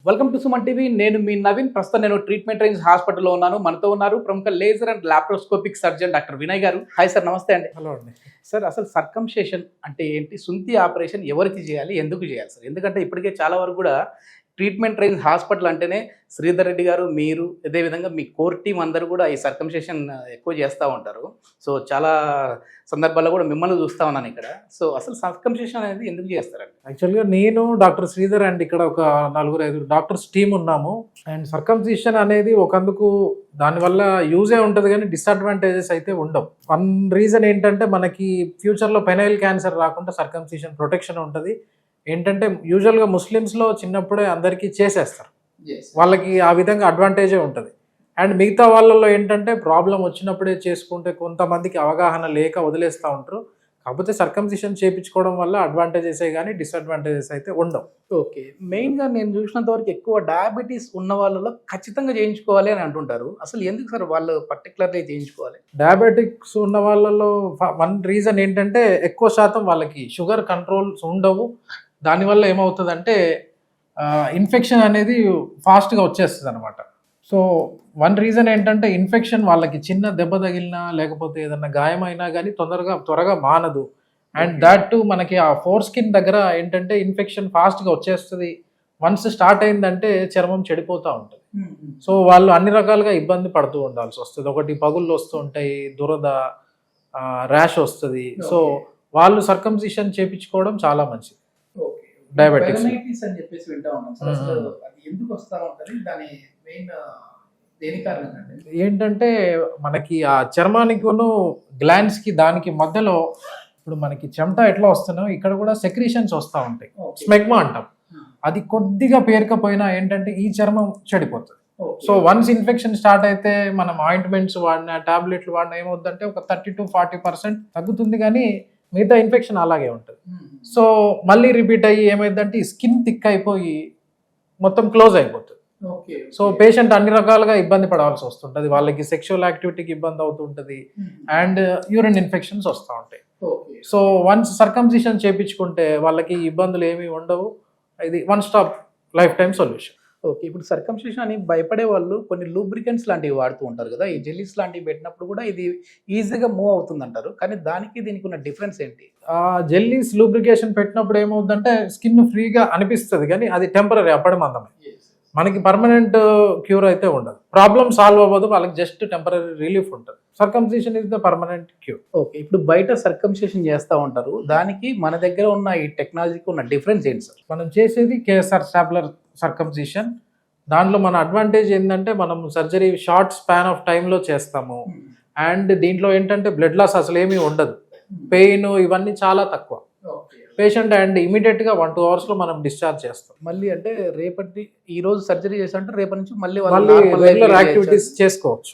Welcome to Suman TV. నేను మీ నవీన్. ప్రస్తుతం నేను ట్రీట్మెంట్ రేంజ్ హాస్పిటల్లో ఉన్నాను. మనతో ఉన్నారు ప్రముఖ laser and laparoscopic surgeon doctor Vinay గారు. హాయ్ సార్, నమస్తే అండి. హలో అండి. సార్, అసలు సర్కంషేషన్ అంటే ఏంటి? సుంతి ఆపరేషన్ ఎవరికి చేయాలి, ఎందుకు చేయాలి సార్? ఎందుకంటే ఇప్పటికే చాలా వరకు కూడా ట్రీట్మెంట్ రేంజ్ హాస్పిటల్ అంటేనే శ్రీధర్ రెడ్డి గారు, మీరు, అదేవిధంగా మీ కోర్ టీమ్ అందరూ కూడా ఈ సర్కంషేషన్ ఎక్కువ చేస్తూ ఉంటారు. సో చాలా సందర్భాల్లో కూడా మిమ్మల్ని చూస్తూ ఉన్నాను ఇక్కడ. సో అసలు సర్కంషేషన్ అనేది ఎందుకు చేస్తారండి? యాక్చువల్గా నేను డాక్టర్ శ్రీధర్ అండ్ ఇక్కడ ఒక 4-5 డాక్టర్స్ టీమ్ ఉన్నాము. అండ్ సర్కంసిషన్ అనేది ఒకందుకు దానివల్ల యూజే ఉంటుంది కానీ డిసడ్వాంటేజెస్ అయితే ఉండవు. వన్ రీజన్ ఏంటంటే మనకి ఫ్యూచర్లో పెనైల్ క్యాన్సర్ రాకుండా సర్కంసిషన్ ప్రొటెక్షన్ ఉంటుంది. ఏంటంటే యూజువల్గా ముస్లిమ్స్లో చిన్నప్పుడే అందరికీ చేసేస్తారు, వాళ్ళకి ఆ విధంగా అడ్వాంటేజే ఉంటుంది. అండ్ మిగతా వాళ్ళల్లో ఏంటంటే ప్రాబ్లం వచ్చినప్పుడే చేసుకుంటే కొంతమందికి అవగాహన లేక వదిలేస్తూ ఉంటారు. కాకపోతే సర్కంసిషన్ చేయించుకోవడం వల్ల అడ్వాంటేజెసే కానీ డిసడ్వాంటేజెస్ అయితే ఉండవు. ఓకే, మెయిన్గా నేను చూసినంత వరకు ఎక్కువ డయాబెటీస్ ఉన్న వాళ్ళలో ఖచ్చితంగా చేయించుకోవాలి అని అంటుంటారు. అసలు ఎందుకు సార్ వాళ్ళు పర్టికులర్గా చేయించుకోవాలి? డయాబెటిక్స్ ఉన్న వాళ్ళలో వన్ రీజన్ ఏంటంటే ఎక్కువ శాతం వాళ్ళకి షుగర్ కంట్రోల్స్ ఉండవు. దానివల్ల ఏమవుతుందంటే ఇన్ఫెక్షన్ అనేది ఫాస్ట్గా వచ్చేస్తుంది అనమాట. సో వన్ రీజన్ ఏంటంటే ఇన్ఫెక్షన్ వాళ్ళకి చిన్న దెబ్బ తగిలినా లేకపోతే ఏదన్నా గాయమైనా కానీ త్వరగా మానదు. అండ్ దాట్ టు మనకి ఆ ఫోర్ స్కిన్ దగ్గర ఏంటంటే ఇన్ఫెక్షన్ ఫాస్ట్గా వచ్చేస్తుంది. వన్స్ స్టార్ట్ అయిందంటే చర్మం చెడిపోతూ ఉంటుంది. సో వాళ్ళు అన్ని రకాలుగా ఇబ్బంది పడుతూ ఉండాల్సి వస్తుంది. ఒకటి పగుళ్ళు వస్తూ ఉంటాయి, దురద, ర్యాష్ వస్తుంది. సో వాళ్ళు సర్కంసిషన్ చేయించుకోవడం చాలా మంచిది. డయాబెటిక్స్ అని చెప్పేసి వింటా ఉన్నాం సార్. అసలు అది ఎందుకు వస్తా ఉంటది? దాని మెయిన్ దేని కారణంగా ఏంటంటే మనకి ఆ చర్మానికిను గ్లాండ్స్ కి దానికి మధ్యలో ఇప్పుడు మనకి చెమట ఎట్లా వస్తున్నాయో ఇక్కడ కూడా సెక్రీషన్స్ వస్తూ ఉంటాయి, స్మెగ్మా అంటాం. అది కొద్దిగా పేరుకపోయినా ఏంటంటే ఈ చర్మం చెడిపోతుంది. సో వన్స్ ఇన్ఫెక్షన్ స్టార్ట్ అయితే మనం ఆయింట్మెంట్స్ వాడినా టాబ్లెట్లు వాడినా ఏమవుతుందంటే ఒక 30-40% తగ్గుతుంది, కానీ మిగతా ఇన్ఫెక్షన్ అలాగే ఉంటుంది. సో మళ్ళీ రిపీట్ అయ్యి ఏమైందంటే ఈ స్కిన్ థిక్ అయిపోయి మొత్తం క్లోజ్ అయిపోతుంది. సో పేషెంట్ అన్ని రకాలుగా ఇబ్బంది పడాల్సి వస్తుంటుంది. వాళ్ళకి సెక్షువల్ యాక్టివిటీకి ఇబ్బంది అవుతుంటుంది అండ్ యూరిన్ ఇన్ఫెక్షన్స్ వస్తూ ఉంటాయి. సో వన్స్ సర్కంసిషన్ చేయించుకుంటే వాళ్ళకి ఇబ్బందులు ఏమీ ఉండవు. ఇది one stop life time solution. Okay, ఇప్పుడు సర్కంసిషన్ అని భయపడే వాళ్ళు కొన్ని లూబ్రికెంట్స్ లాంటివి వాడుతూ ఉంటారు కదా, ఈ జెల్లీస్ లాంటివి పెట్టినప్పుడు కూడా ఇది ఈజీగా మూవ్ అవుతుంది అంటారు. కానీ దీనికి ఉన్న డిఫరెన్స్ ఏంటి? జెల్లీస్ లూబ్రికేషన్ పెట్టినప్పుడు ఏమవుతుందంటే స్కిన్ ఫ్రీగా అనిపిస్తుంది, కానీ అది టెంపరీ, అప్పటి మందమే. మనకి పర్మనెంట్ క్యూర్ అయితే ఉండదు. ప్రాబ్లమ్ సాల్వ్ అవ్వదు, వాళ్ళకి జస్ట్ టెంపరీ రిలీఫ్ ఉంటుంది. Circumcision is the permanent cure. Okay, ఇప్పుడు బయట సర్కంసిషన్ చేస్తూ ఉంటారు, దానికి మన దగ్గర ఉన్న ఈ టెక్నాలజీకి ఉన్న డిఫరెన్స్ ఏంటి సార్? మనం చేసేది కేఎస్ఆర్ స్టాప్లర్ సర్కంసిషన్. దాంట్లో మన అడ్వాంటేజ్ ఏంటంటే మనం సర్జరీ షార్ట్ స్పాన్ ఆఫ్ టైంలో చేస్తాము. అండ్ దీంట్లో ఏంటంటే బ్లడ్ లాస్ అసలు ఏమీ ఉండదు, పెయిన్ ఇవన్నీ చాలా తక్కువ. పేషెంట్ అండ్ ఇమీడియట్గా 1-2 అవర్స్లో మనం డిశ్చార్జ్ చేస్తాం. మళ్ళీ అంటే రేపటి ఈ రోజు సర్జరీ చేసామంటే రేపటి నుంచి మళ్ళీ రెగ్యులర్ యాక్టివిటీస్ చేసుకోవచ్చు.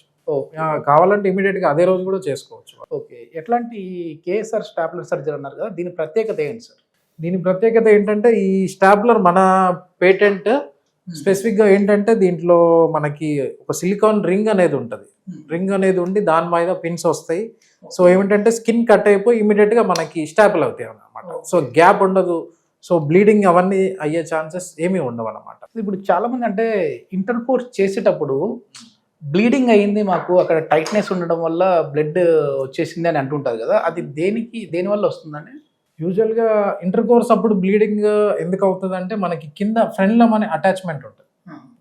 కావాలంటే ఇమీడియట్గా అదే రోజు కూడా చేసుకోవచ్చు. ఓకే, ఎట్లాంటి కేఎస్ఆర్ స్టాప్లర్ సర్జరీ అన్నారు కదా, దీని ప్రత్యేకత ఏంటి సార్? దీని ప్రత్యేకత ఏంటంటే ఈ స్టాప్లర్ మన పేటెంట్. స్పెసిఫిక్గా ఏంటంటే దీంట్లో మనకి ఒక సిలికాన్ రింగ్ అనేది ఉంటుంది. రింగ్ అనేది ఉండి దాని మీద పిన్స్ వస్తాయి. సో ఏమిటంటే స్కిన్ కట్ అయిపోయి ఇమీడియట్గా మనకి స్టాపుల్ అవుతాయి అన్నమాట. సో గ్యాప్ ఉండదు. సో బ్లీడింగ్ అవన్నీ అయ్యే ఛాన్సెస్ ఏమీ ఉండవు అన్నమాట. ఇప్పుడు చాలా మంది అంటే ఇంటర్ కోర్స్ చేసేటప్పుడు బ్లీడింగ్ అయ్యింది, మాకు అక్కడ టైట్నెస్ ఉండడం వల్ల బ్లడ్ వచ్చేసింది అని అంటుంటారు కదా, అది దేనివల్ల వస్తుందండి? యూజువల్గా ఇంటర్ కోర్స్ అప్పుడు బ్లీడింగ్ ఎందుకు అవుతుంది అంటే మనకి కింద ఫ్రెండ్లం అనే అటాచ్మెంట్ ఉంటుంది.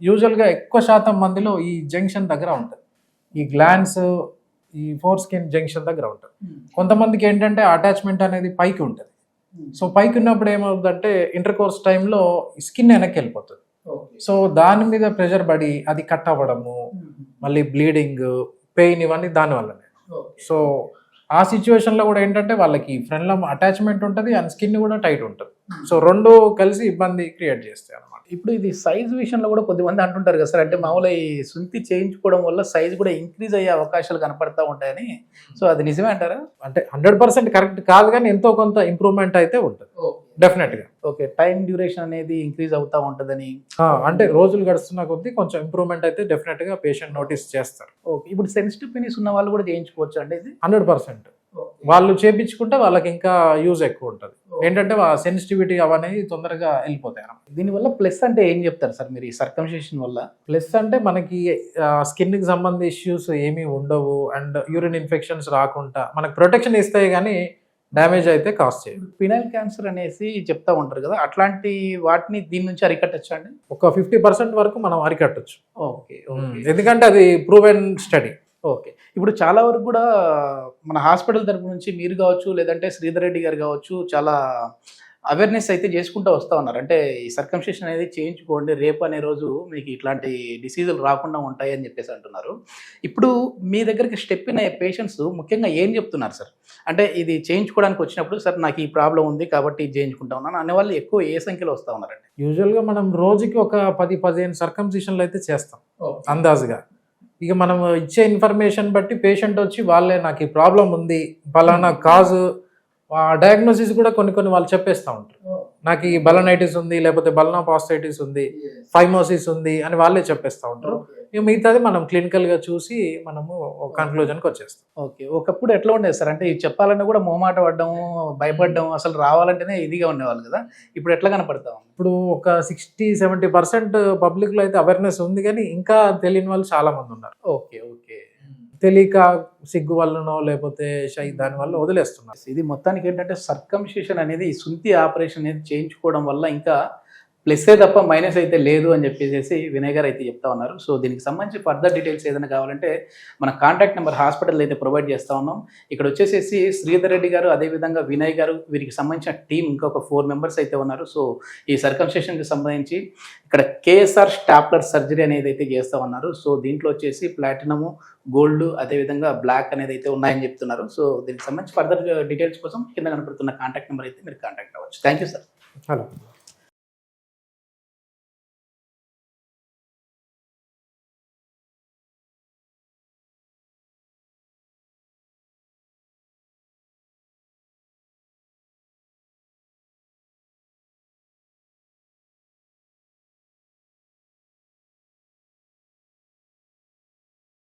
యూజువల్గా ఎక్కువ శాతం మందిలో ఈ జంక్షన్ దగ్గర ఉంటుంది, ఈ గ్లాండ్స్, ఈ ఫోర్ స్కిన్ జంక్షన్ దగ్గర ఉంటుంది. కొంతమందికి ఏంటంటే అటాచ్మెంట్ అనేది పైకి ఉంటుంది. సో పైకి ఉన్నప్పుడు ఏమవుతుందంటే ఇంటర్ కోర్స్ టైంలో స్కిన్ వెనక్కి వెళ్ళిపోతుంది. సో దాని మీద ప్రెషర్ పడి అది కట్ అవ్వడము, మళ్ళీ బ్లీడింగ్, పెయిన్, ఇవన్నీ దానివల్లనే. సో ఆ సిచ్యువేషన్లో కూడా ఏంటంటే వాళ్ళకి ఫ్రెండ్లం అటాచ్మెంట్ ఉంటుంది అండ్ స్కిన్ కూడా టైట్ ఉంటుంది. సో రెండు కలిసి ఇబ్బంది క్రియేట్ చేస్తాయి అన్నమాట. ఇప్పుడు ఇది సైజ్ విషయంలో కూడా కొద్దిమంది అంటుంటారు కదా సార్, అంటే మామూలుగా ఈ సుంతి చేయించుకోవడం వల్ల సైజ్ కూడా ఇంక్రీజ్ అయ్యే అవకాశాలు కనపడతా ఉంటాయని. సో అది నిజమే అంటారా? అంటే 100% కరెక్ట్ కాదు, కానీ ఎంతో కొంత ఇంప్రూవ్మెంట్ అయితే ఉంటుంది. డెఫినెట్గా. ఓకే, టైం డ్యూరేషన్ అనేది ఇంక్రీజ్ అవుతా ఉంటుందని. అంటే రోజులు గడుస్తున్న కొద్దీ కొంచెం ఇంప్రూవ్మెంట్ అయితే డెఫినెట్గా పేషెంట్ నోటీస్ చేస్తారు. ఓకే, ఇప్పుడు సెన్సిటివ్ పెనిస్ ఉన్న వాళ్ళు కూడా చేయించుకోవచ్చు అండి ఇది? 100% వాళ్ళు చేపించుకుంటే వాళ్ళకి ఇంకా యూజ్ ఎక్కువ ఉంటుంది. ఏంటంటే సెన్సిటివిటీ అవన్నీ తొందరగా వెళ్ళిపోతాయి అన్నమాట. దీనివల్ల ప్లస్ అంటే ఏం చెప్తారు సార్ మీరు ఈ సర్కంసిషన్ వల్ల? ప్లస్ అంటే మనకి స్కిన్కి సంబంధించి ఇష్యూస్ ఏమీ ఉండవు, అండ్ యూరిన్ ఇన్ఫెక్షన్స్ రాకుండా మనకు ప్రొటెక్షన్ ఇస్తాయి, కానీ డ్యామేజ్ అయితే కాస్ట్ చేయదు. పినల్ క్యాన్సర్ అనేసి చెప్తా ఉంటారు కదా, అట్లాంటి వాటిని దీని నుంచి అరికట్టచ్చా అండి? ఒక 50% వరకు మనం అరికట్టచ్చు. ఓకే ఓకే, ఎందుకంటే అది ప్రూవెన్ స్టడీ. ఓకే. ఇప్పుడు చాలా వరకు కూడా మన హాస్పిటల్ తరపు నుంచి మీరు కావచ్చు, లేదంటే శ్రీధర్ రెడ్డి గారు కావచ్చు, చాలా అవేర్నెస్ అయితే చేసుకుంటూ వస్తూ ఉన్నారు. అంటే ఈ సర్కంసిషన్ అనేది చేయించుకోండి, రేపు అనే రోజు మీకు ఇట్లాంటి డిసీజులు రాకుండా ఉంటాయి అని చెప్పేసి అంటున్నారు. ఇప్పుడు మీ దగ్గరికి స్టెప్ ఇన్ అయ్యే పేషెంట్స్ ముఖ్యంగా ఏం చెప్తున్నారు సార్? అంటే ఇది చేయించుకోవడానికి వచ్చినప్పుడు సార్ నాకు ఈ ప్రాబ్లం ఉంది కాబట్టి ఇది చేయించుకుంటా ఉన్నాను అనేవాళ్ళు ఎక్కువ ఏ సంఖ్యలో వస్తూ ఉన్నారండి? యూజువల్గా మనం రోజుకి ఒక 10-15 సర్కంసిషన్లు అయితే చేస్తాం అందాజుగా. ఇక మనం ఇచ్చే ఇన్ఫర్మేషన్ బట్టి పేషెంట్ వచ్చి వాళ్ళే నాకు ఈ ప్రాబ్లం ఉంది, ఫలానా కాజు, డయాగ్నోసిస్ కూడా కొన్ని వాళ్ళు చెప్పేస్తూ ఉంటారు. నాకు ఈ బలనైటిస్ ఉంది, లేకపోతే బలనోపాస్టైటిస్ ఉంది, ఫైమోసిస్ ఉంది అని వాళ్ళే చెప్పేస్తూ ఉంటారు. ఇక మిగతాది మనం క్లినికల్గా చూసి మనము కన్క్లూజన్కి వచ్చేస్తాం. ఓకే, ఒకప్పుడు ఎట్లా ఉండేది సార్? అంటే ఇది చెప్పాలన్నా కూడా మొహమాట పడ్డం, భయపడ్డం, అసలు రావాలంటేనే ఇదిగా ఉండేవాళ్ళు కదా, ఇప్పుడు ఎట్లా కనపడతాం? ఇప్పుడు ఒక 60-70% పబ్లిక్లో అయితే అవేర్నెస్ ఉంది, కానీ ఇంకా తెలియని వాళ్ళు చాలా మంది ఉన్నారు. ఓకే ఓకే, తెలియక సిగ్గు వల్లనో లేకపోతే షై దాని వల్ల వదిలేస్తున్నారు. ఇది మొత్తానికి ఏంటంటే సర్కంసిషన్ అనేది, ఈ సుంతి ఆపరేషన్ అనేది చేయించుకోవడం వల్ల ఇంకా ప్లస్సే తప్ప మైనస్ అయితే లేదు అని చెప్పేసి వినయ్ గారు అయితే చెప్తా ఉన్నారు. సో దీనికి సంబంధించి ఫర్దర్ డీటెయిల్స్ ఏదైనా కావాలంటే మన కాంటాక్ట్ నెంబర్ హాస్పిటల్ అయితే ప్రొవైడ్ చేస్తూ ఉన్నాం. ఇక్కడ వచ్చేసేసి శ్రీధర్ రెడ్డి గారు, అదేవిధంగా వినయ్ గారు, వీరికి సంబంధించిన టీం ఇంకొక 4 మెంబర్స్ అయితే ఉన్నారు. సో ఈ సర్కంసిషన్కి సంబంధించి ఇక్కడ కేఎస్ఆర్ స్టాప్లర్ సర్జరీ అనేది అయితే చేస్తూ ఉన్నారు. సో దీంట్లో వచ్చేసి ప్లాటినము, గోల్డ్, అదేవిధంగా బ్లాక్ అనేది అయితే ఉన్నాయని చెప్తున్నారు. సో దీనికి సంబంధించి ఫర్దర్ డీటెయిల్స్ కోసం కింద కనపడుతున్న కాంటాక్ట్ నెంబర్ అయితే మీరు కాంటాక్ట్ అవ్వచ్చు. Thank you sir. హలో.